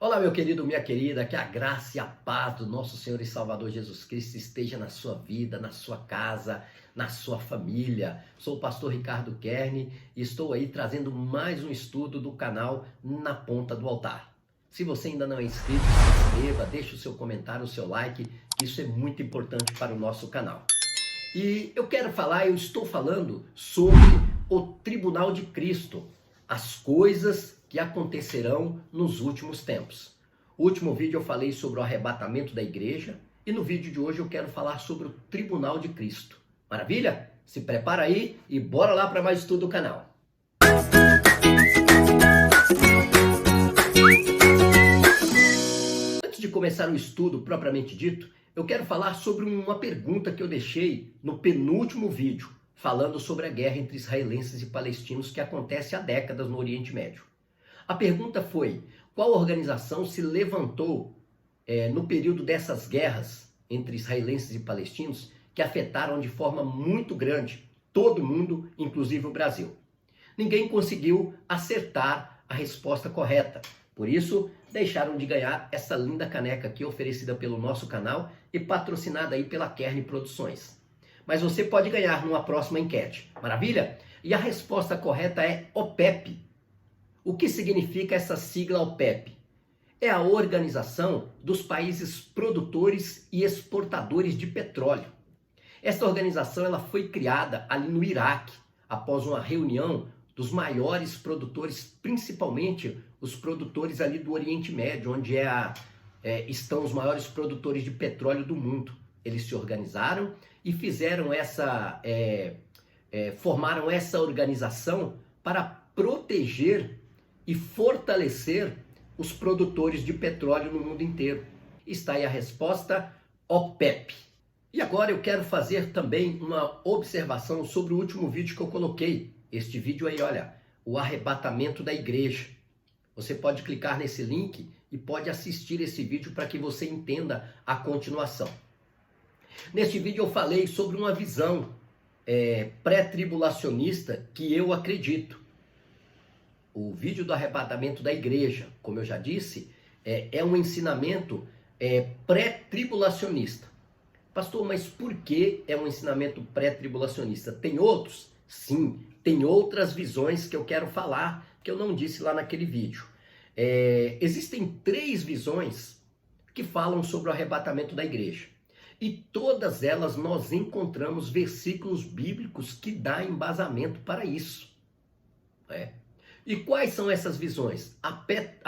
Olá, meu querido, minha querida, que a graça e a paz do nosso Senhor e Salvador Jesus Cristo esteja na sua vida, na sua casa, na sua família. Sou o pastor Ricardo Kern e estou aí trazendo mais um estudo do canal Na Ponta do Altar. Se você ainda não é inscrito, se inscreva, deixe o seu comentário, o seu like, que isso é muito importante para o nosso canal. E eu estou falando sobre o Tribunal de Cristo, as coisas que acontecerão nos últimos tempos. No último vídeo eu falei sobre o arrebatamento da igreja e no vídeo de hoje eu quero falar sobre o Tribunal de Cristo. Maravilha? Se prepara aí e bora lá para mais estudo do canal. Antes de começar o estudo propriamente dito, eu quero falar sobre uma pergunta que eu deixei no penúltimo vídeo, falando sobre a guerra entre israelenses e palestinos que acontece há décadas no Oriente Médio. A pergunta foi: qual organização se levantou no período dessas guerras entre israelenses e palestinos que afetaram de forma muito grande todo mundo, inclusive o Brasil? Ninguém conseguiu acertar a resposta correta. Por isso, deixaram de ganhar essa linda caneca aqui oferecida pelo nosso canal e patrocinada aí pela Kern Produções. Mas você pode ganhar numa próxima enquete. Maravilha? E a resposta correta é OPEP. O que significa essa sigla OPEP? É a Organização dos Países Produtores e Exportadores de Petróleo. Essa organização ela foi criada ali no Iraque, após uma reunião dos maiores produtores, principalmente os produtores ali do Oriente Médio, onde estão os maiores produtores de petróleo do mundo. Eles se organizaram e fizeram formaram essa organização para proteger e fortalecer os produtores de petróleo no mundo inteiro. Está aí a resposta: OPEP. E agora eu quero fazer também uma observação sobre o último vídeo que eu coloquei. Este vídeo aí, olha, o arrebatamento da igreja. Você pode clicar nesse link e pode assistir esse vídeo para que você entenda a continuação. Neste vídeo eu falei sobre uma visão pré-tribulacionista que eu acredito. O vídeo do arrebatamento da igreja, como eu já disse, é um ensinamento pré-tribulacionista. Pastor, mas por que é um ensinamento pré-tribulacionista? Tem outros? Sim, tem outras visões que eu quero falar, que eu não disse lá naquele vídeo. Existem 3 visões que falam sobre o arrebatamento da igreja. E todas elas nós encontramos versículos bíblicos que dão embasamento para isso. E quais são essas visões? A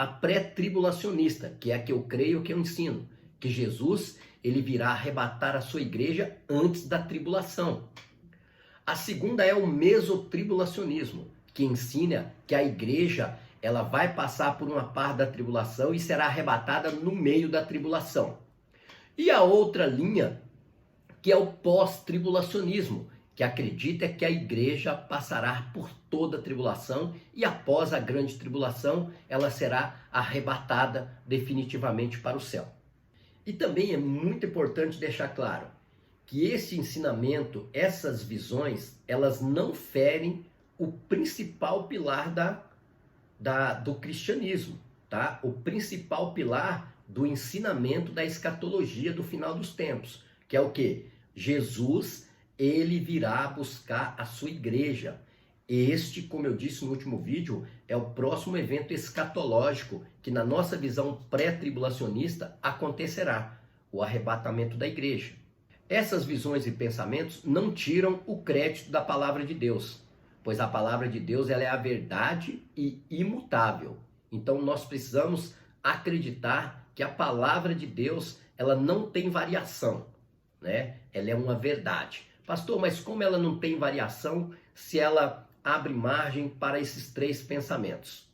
pré-tribulacionista, que é a que eu creio, que eu ensino, que Jesus ele virá arrebatar a sua igreja antes da tribulação. A segunda é o mesotribulacionismo, que ensina que a igreja ela vai passar por uma parte da tribulação e será arrebatada no meio da tribulação. E a outra linha, que é o pós-tribulacionismo, que acredita que a igreja passará por toda a tribulação e após a grande tribulação ela será arrebatada definitivamente para o céu. E também é muito importante deixar claro que esse ensinamento, essas visões, elas não ferem o principal pilar do cristianismo, tá? O principal pilar do ensinamento da escatologia do final dos tempos, que é o quê? Jesus, ele virá buscar a sua igreja. Este, como eu disse no último vídeo, é o próximo evento escatológico que na nossa visão pré-tribulacionista acontecerá, o arrebatamento da igreja. Essas visões e pensamentos não tiram o crédito da palavra de Deus, pois a palavra de Deus ela é a verdade e imutável. Então nós precisamos acreditar que a palavra de Deus ela não tem variação, né? Ela é uma verdade. Pastor, mas como ela não tem variação se ela abre margem para esses 3 pensamentos?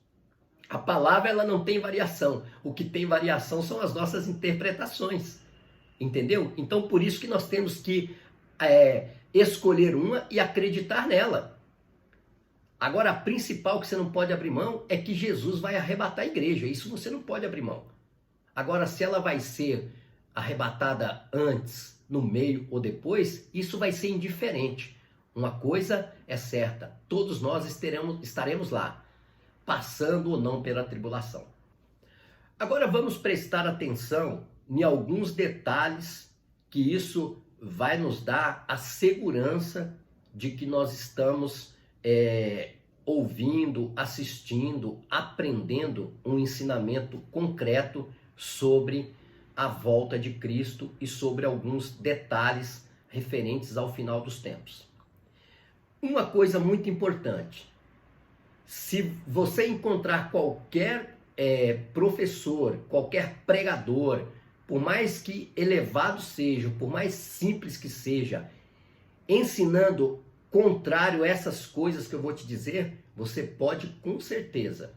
A palavra ela não tem variação. O que tem variação são as nossas interpretações. Entendeu? Então por isso que nós temos que escolher uma e acreditar nela. Agora a principal que você não pode abrir mão é que Jesus vai arrebatar a igreja. Isso você não pode abrir mão. Agora se ela vai ser arrebatada antes, no meio ou depois, isso vai ser indiferente. Uma coisa é certa, todos nós estaremos lá, passando ou não pela tribulação. Agora vamos prestar atenção em alguns detalhes que isso vai nos dar a segurança de que nós estamos ouvindo, assistindo, aprendendo um ensinamento concreto sobre a volta de Cristo e sobre alguns detalhes referentes ao final dos tempos. Uma coisa muito importante: se você encontrar qualquer professor, qualquer pregador, por mais que elevado seja, por mais simples que seja, ensinando contrário a essas coisas que eu vou te dizer, você pode com certeza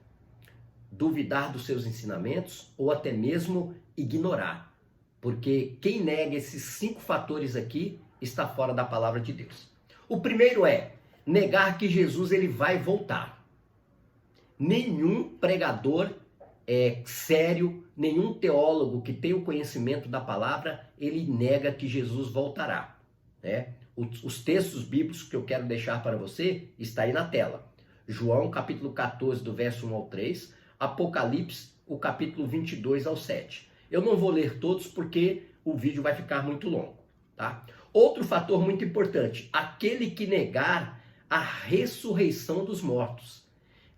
duvidar dos seus ensinamentos ou até mesmo ignorar. Porque quem nega esses 5 fatores aqui está fora da palavra de Deus. O primeiro é negar que Jesus ele vai voltar. Nenhum pregador sério, nenhum teólogo que tenha o conhecimento da palavra, ele nega que Jesus voltará, né? Os textos bíblicos que eu quero deixar para você está aí na tela. João capítulo 14 do verso 1 ao 3, Apocalipse o capítulo 22 ao 7. Eu não vou ler todos porque o vídeo vai ficar muito longo, tá? Outro fator muito importante: aquele que negar a ressurreição dos mortos.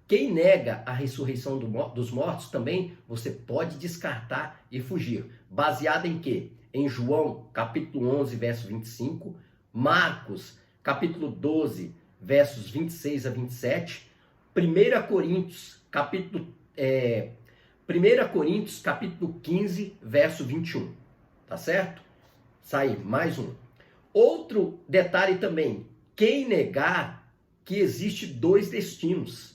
Quem nega a ressurreição dos mortos também você pode descartar e fugir. Baseado em quê? Em João capítulo 11, verso 25, Marcos capítulo 12, versos 26 a 27, 1 Coríntios capítulo 15, verso 21. Tá certo? Sai mais um. Outro detalhe também: quem negar que existe 2 destinos,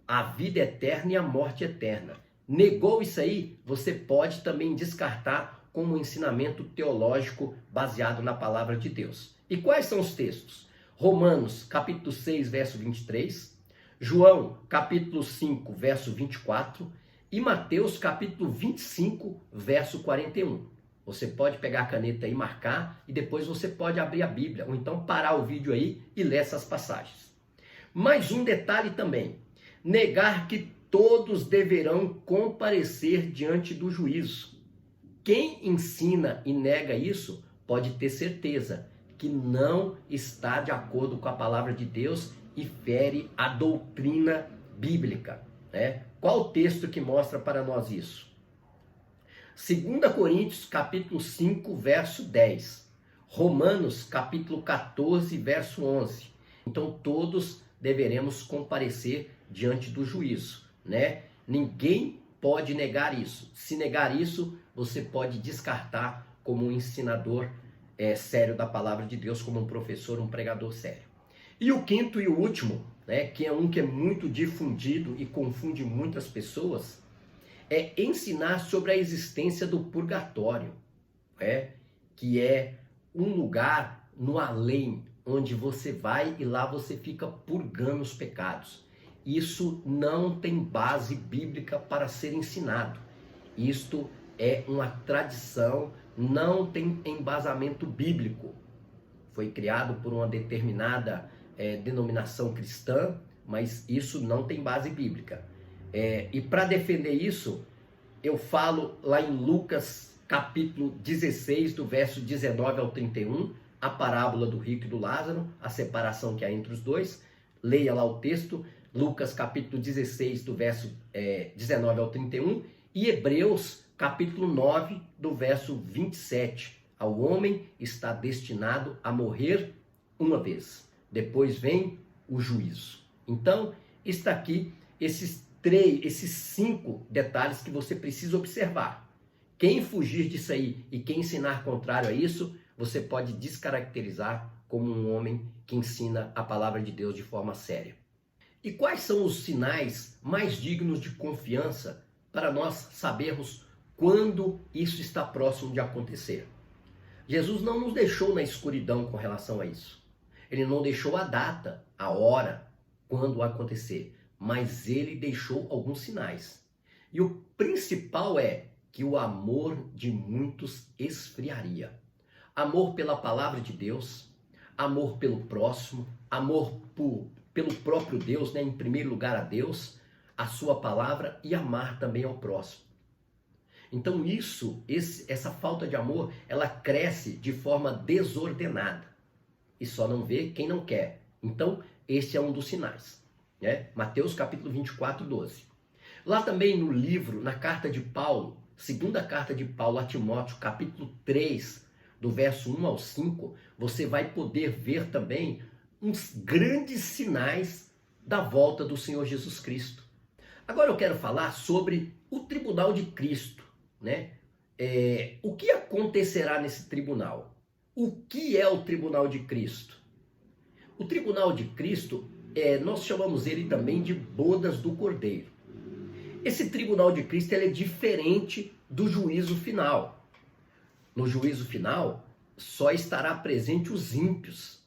a vida eterna e a morte eterna. Negou isso aí, você pode também descartar como um ensinamento teológico baseado na palavra de Deus. E quais são os textos? Romanos, capítulo 6, verso 23, João, capítulo 5, verso 24 e Mateus, capítulo 25, verso 41. Você pode pegar a caneta e marcar e depois você pode abrir a Bíblia ou então parar o vídeo aí e ler essas passagens. Mais um detalhe também: negar que todos deverão comparecer diante do juízo. Quem ensina e nega isso pode ter certeza que não está de acordo com a palavra de Deus e fere a doutrina bíblica, né? Qual o texto que mostra para nós isso? 2 Coríntios capítulo 5, verso 10. Romanos capítulo 14, verso 11. Então todos deveremos comparecer diante do juízo, né? Ninguém pode negar isso. Se negar isso, você pode descartar como um ensinador sério da palavra de Deus, como um professor, um pregador sério. E o quinto e o último, né, que é um que é muito difundido e confunde muitas pessoas, é ensinar sobre a existência do purgatório, que é um lugar no além, onde você vai e lá você fica purgando os pecados. Isso não tem base bíblica para ser ensinado. Isto é uma tradição, não tem embasamento bíblico. Foi criado por uma determinada denominação cristã, mas isso não tem base bíblica. E para defender isso, eu falo lá em Lucas capítulo 16, do verso 19 ao 31, a parábola do rico e do Lázaro, a separação que há entre os dois. Leia lá o texto, Lucas capítulo 16, do verso 19 ao 31, e Hebreus capítulo 9, do verso 27. Ao homem está destinado a morrer uma vez, depois vem o juízo. Então, está aqui esses 5 detalhes que você precisa observar. Quem fugir disso aí e quem ensinar contrário a isso, você pode descaracterizar como um homem que ensina a palavra de Deus de forma séria. E quais são os sinais mais dignos de confiança para nós sabermos quando isso está próximo de acontecer? Jesus não nos deixou na escuridão com relação a isso. Ele não deixou a data, a hora, quando acontecer, mas ele deixou alguns sinais. E o principal é que o amor de muitos esfriaria. Amor pela palavra de Deus, amor pelo próximo, amor pelo próprio Deus, né? Em primeiro lugar a Deus, a sua palavra e amar também ao próximo. Então essa falta de amor, ela cresce de forma desordenada. E só não vê quem não quer. Então, esse é um dos sinais. Né? Mateus capítulo 24, 12. Lá também no livro, na carta de Paulo, segunda carta de Paulo a Timóteo, capítulo 3, do verso 1 ao 5, você vai poder ver também uns grandes sinais da volta do Senhor Jesus Cristo. Agora eu quero falar sobre o tribunal de Cristo, né? O que acontecerá nesse tribunal? O que é o tribunal de Cristo? O tribunal de Cristo, nós chamamos ele também de bodas do Cordeiro. Esse tribunal de Cristo ele é diferente do juízo final. No juízo final, só estará presente os ímpios.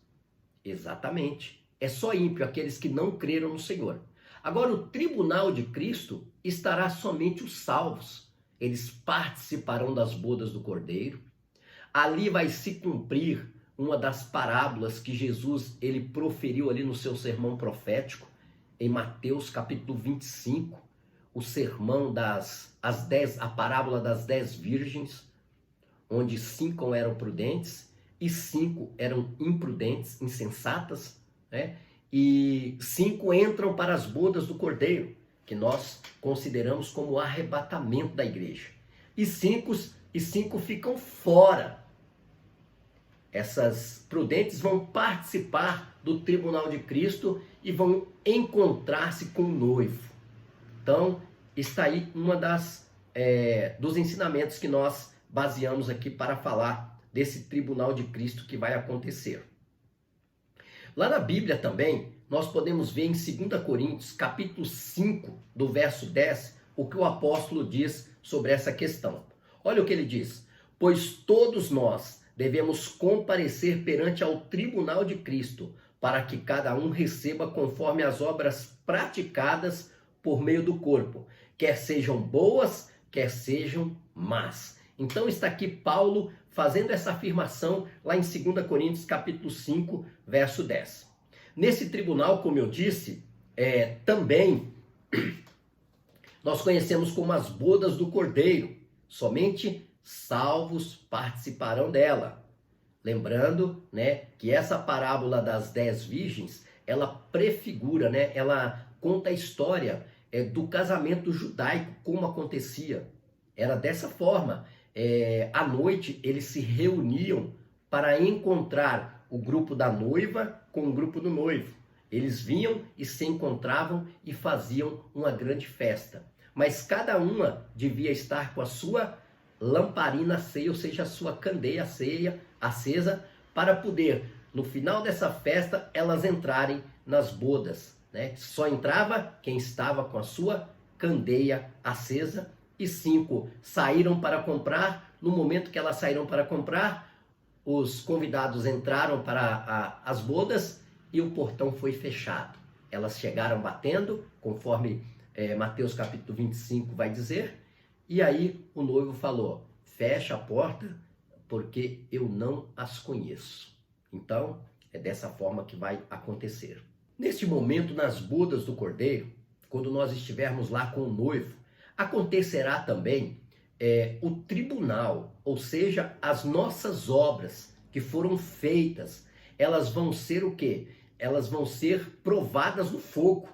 Exatamente. É só ímpio, aqueles que não creram no Senhor. Agora, o tribunal de Cristo estará somente os salvos. Eles participarão das bodas do Cordeiro. Ali vai se cumprir uma das parábolas que Jesus ele proferiu ali no seu sermão profético, em Mateus capítulo 25, o sermão a parábola das 10 virgens, onde 5 eram prudentes e 5 eram imprudentes, insensatas, né? E 5 entram para as bodas do Cordeiro, que nós consideramos como o arrebatamento da igreja. E 5 ficam fora. Essas prudentes vão participar do tribunal de Cristo e vão encontrar-se com o noivo. Então, está aí uma dos ensinamentos que nós baseamos aqui para falar desse tribunal de Cristo que vai acontecer. Lá na Bíblia também, nós podemos ver em 2 Coríntios, capítulo 5, do verso 10, o que o apóstolo diz sobre essa questão. Olha o que ele diz: pois todos nós devemos comparecer perante ao tribunal de Cristo, para que cada um receba conforme as obras praticadas por meio do corpo, quer sejam boas, quer sejam más. Então está aqui Paulo fazendo essa afirmação lá em 2 Coríntios capítulo 5, verso 10. Nesse tribunal, como eu disse, também nós conhecemos como as bodas do Cordeiro. Somente salvos participarão dela. Lembrando, né, que essa parábola das 10 virgens, ela prefigura, né, ela conta a história do casamento judaico, como acontecia. Era dessa forma. À noite, eles se reuniam para encontrar o grupo da noiva com o grupo do noivo. Eles vinham e se encontravam e faziam uma grande festa. Mas cada uma devia estar com a sua lamparina acesa, ou seja, a sua candeia acesa, para poder, no final dessa festa, elas entrarem nas bodas, né? Só entrava quem estava com a sua candeia acesa. E 5 saíram para comprar. No momento que elas saíram para comprar, os convidados entraram para as bodas e o portão foi fechado. Elas chegaram batendo, conforme Mateus capítulo 25 vai dizer. E aí o noivo falou: fecha a porta, porque eu não as conheço. Então, é dessa forma que vai acontecer. Neste momento, nas bodas do Cordeiro, quando nós estivermos lá com o noivo, acontecerá também o tribunal, ou seja, as nossas obras que foram feitas, elas vão ser o quê? Elas vão ser provadas no fogo.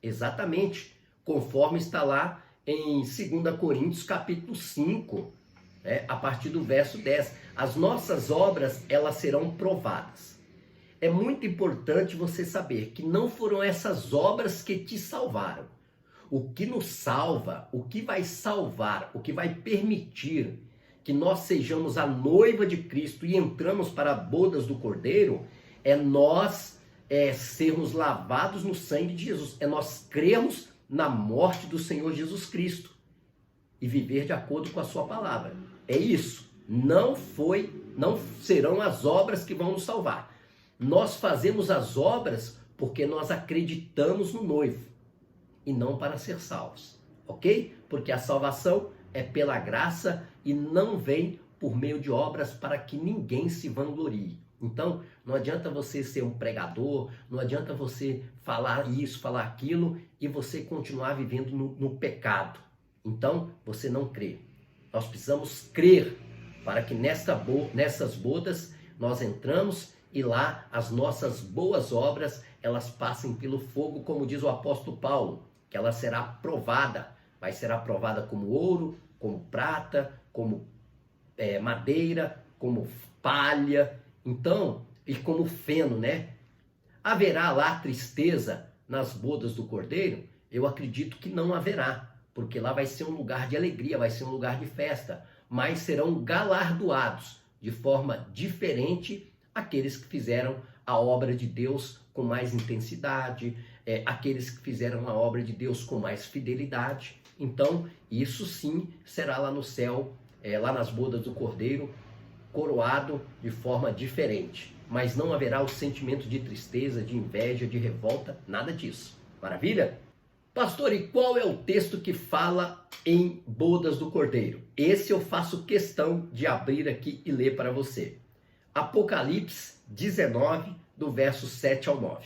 Exatamente, conforme está lá em 2 Coríntios capítulo 5, a partir do verso 10. As nossas obras, elas serão provadas. É muito importante você saber que não foram essas obras que te salvaram. O que nos salva, o que vai salvar, o que vai permitir que nós sejamos a noiva de Cristo e entramos para bodas do Cordeiro, é nós sermos lavados no sangue de Jesus. É nós crermos na morte do Senhor Jesus Cristo e viver de acordo com a sua palavra. É isso. Não serão as obras que vão nos salvar. Nós fazemos as obras porque nós acreditamos no noivo e não para ser salvos, ok? Porque a salvação é pela graça e não vem por meio de obras para que ninguém se vanglorie. Então, não adianta você ser um pregador, não adianta você falar isso, falar aquilo e você continuar vivendo no pecado. Então, você não crê. Nós precisamos crer para que nessas bodas nós entramos e lá as nossas boas obras, elas passem pelo fogo, como diz o apóstolo Paulo, que ela será provada. Vai ser aprovada como ouro, como prata, como madeira, como palha, então, e como feno, né? Haverá lá tristeza nas bodas do Cordeiro? Eu acredito que não haverá, porque lá vai ser um lugar de alegria, vai ser um lugar de festa, mas serão galardoados de forma diferente aqueles que fizeram a obra de Deus com mais intensidade, aqueles que fizeram a obra de Deus com mais fidelidade. Então, isso sim será lá no céu, lá nas bodas do Cordeiro, coroado de forma diferente. Mas não haverá o sentimento de tristeza, de inveja, de revolta, nada disso. Maravilha? Pastor, e qual é o texto que fala em bodas do Cordeiro? Esse eu faço questão de abrir aqui e ler para você. Apocalipse 19, do verso 7 ao 9.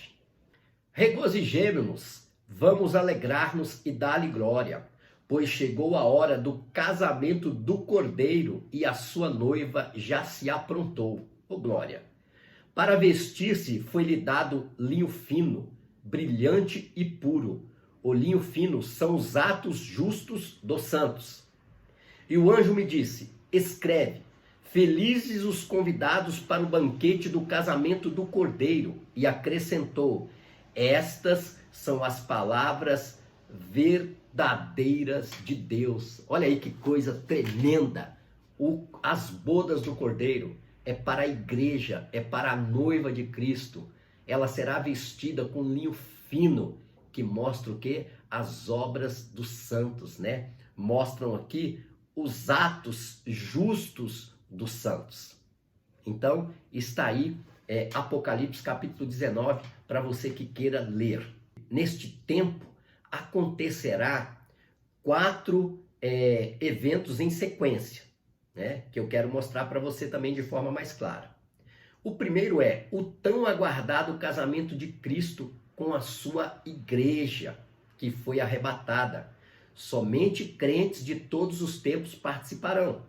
Regozijemo-nos, vamos alegrar-nos e dar-lhe glória, pois chegou a hora do casamento do Cordeiro e a sua noiva já se aprontou. Oh, glória! Para vestir-se foi-lhe dado linho fino, brilhante e puro. O linho fino são os atos justos dos santos. E o anjo me disse, escreve, felizes os convidados para o banquete do casamento do Cordeiro. E acrescentou, estas são as palavras verdadeiras de Deus. Olha aí que coisa tremenda. As bodas do Cordeiro é para a igreja, é para a noiva de Cristo. Ela será vestida com linho fino, que mostra o quê? As obras dos santos, né? Mostram aqui os atos justos dos santos. Então, está aí Apocalipse capítulo 19, para você que queira ler. Neste tempo, acontecerá 4 eventos em sequência, né? Que eu quero mostrar para você também de forma mais clara. O primeiro é o tão aguardado casamento de Cristo com a sua igreja, que foi arrebatada. Somente crentes de todos os tempos participarão.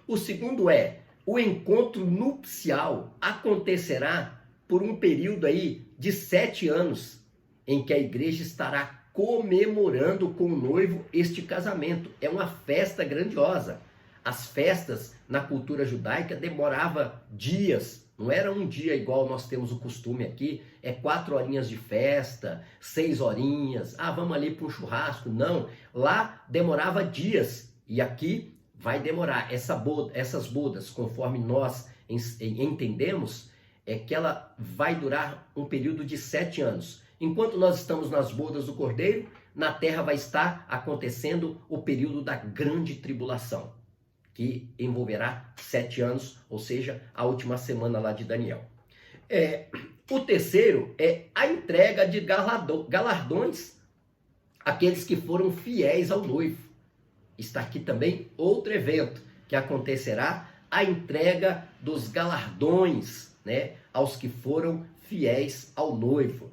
O segundo é o encontro nupcial acontecerá por um período aí de 7 anos, em que a igreja estará comemorando com o noivo este casamento. É uma festa grandiosa. As festas na cultura judaica demoravam dias, não era um dia igual nós temos o costume aqui, 4 horinhas de festa, 6 horinhas, vamos ali para um churrasco. Não, lá demorava dias e aqui vai demorar. Essas bodas, conforme nós entendemos, que ela vai durar um período de 7 anos. Enquanto nós estamos nas bodas do Cordeiro, na terra vai estar acontecendo o período da grande tribulação, que envolverá 7 anos, ou seja, a última semana lá de Daniel. O terceiro é a entrega de galardões àqueles que foram fiéis ao noivo. Está aqui também outro evento que acontecerá, a entrega dos galardões, né, aos que foram fiéis ao noivo.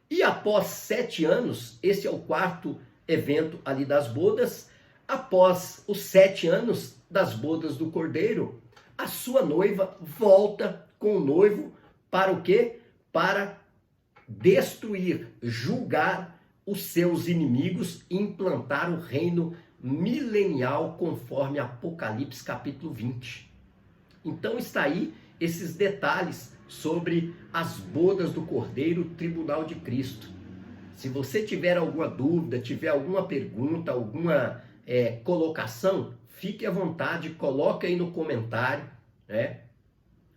E após 7 anos, esse é o quarto evento ali das bodas, após os 7 anos das bodas do Cordeiro, a sua noiva volta com o noivo para o quê? Para destruir, julgar os seus inimigos e implantar o reino milenial conforme Apocalipse capítulo 20. Então está aí esses detalhes sobre as bodas do Cordeiro, tribunal de Cristo. Se você tiver alguma dúvida, tiver alguma pergunta, alguma colocação, fique à vontade, coloque aí no comentário, né?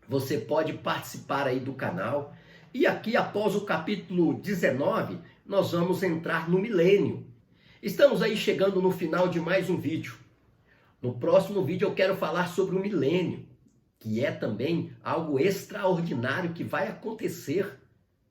Você pode participar aí do canal. E aqui, após o capítulo 19, nós vamos entrar no milênio. Estamos aí chegando no final de mais um vídeo. No próximo vídeo eu quero falar sobre o milênio, que é também algo extraordinário que vai acontecer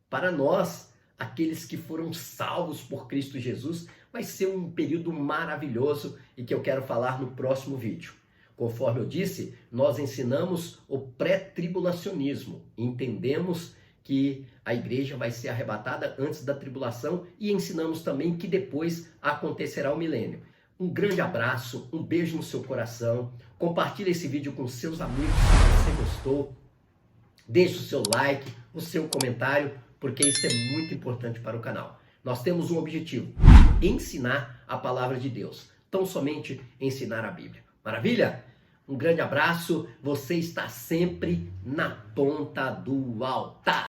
para nós, aqueles que foram salvos por Cristo Jesus. Vai ser um período maravilhoso e que eu quero falar no próximo vídeo. Conforme eu disse, nós ensinamos o pré-tribulacionismo. Entendemos que a igreja vai ser arrebatada antes da tribulação e ensinamos também que depois acontecerá o milênio. Um grande abraço, um beijo no seu coração. Compartilhe esse vídeo com seus amigos se você gostou. Deixe o seu like, o seu comentário, porque isso é muito importante para o canal. Nós temos um objetivo: ensinar a palavra de Deus. Tão somente ensinar a Bíblia. Maravilha? Um grande abraço. Você está sempre na ponta do altar.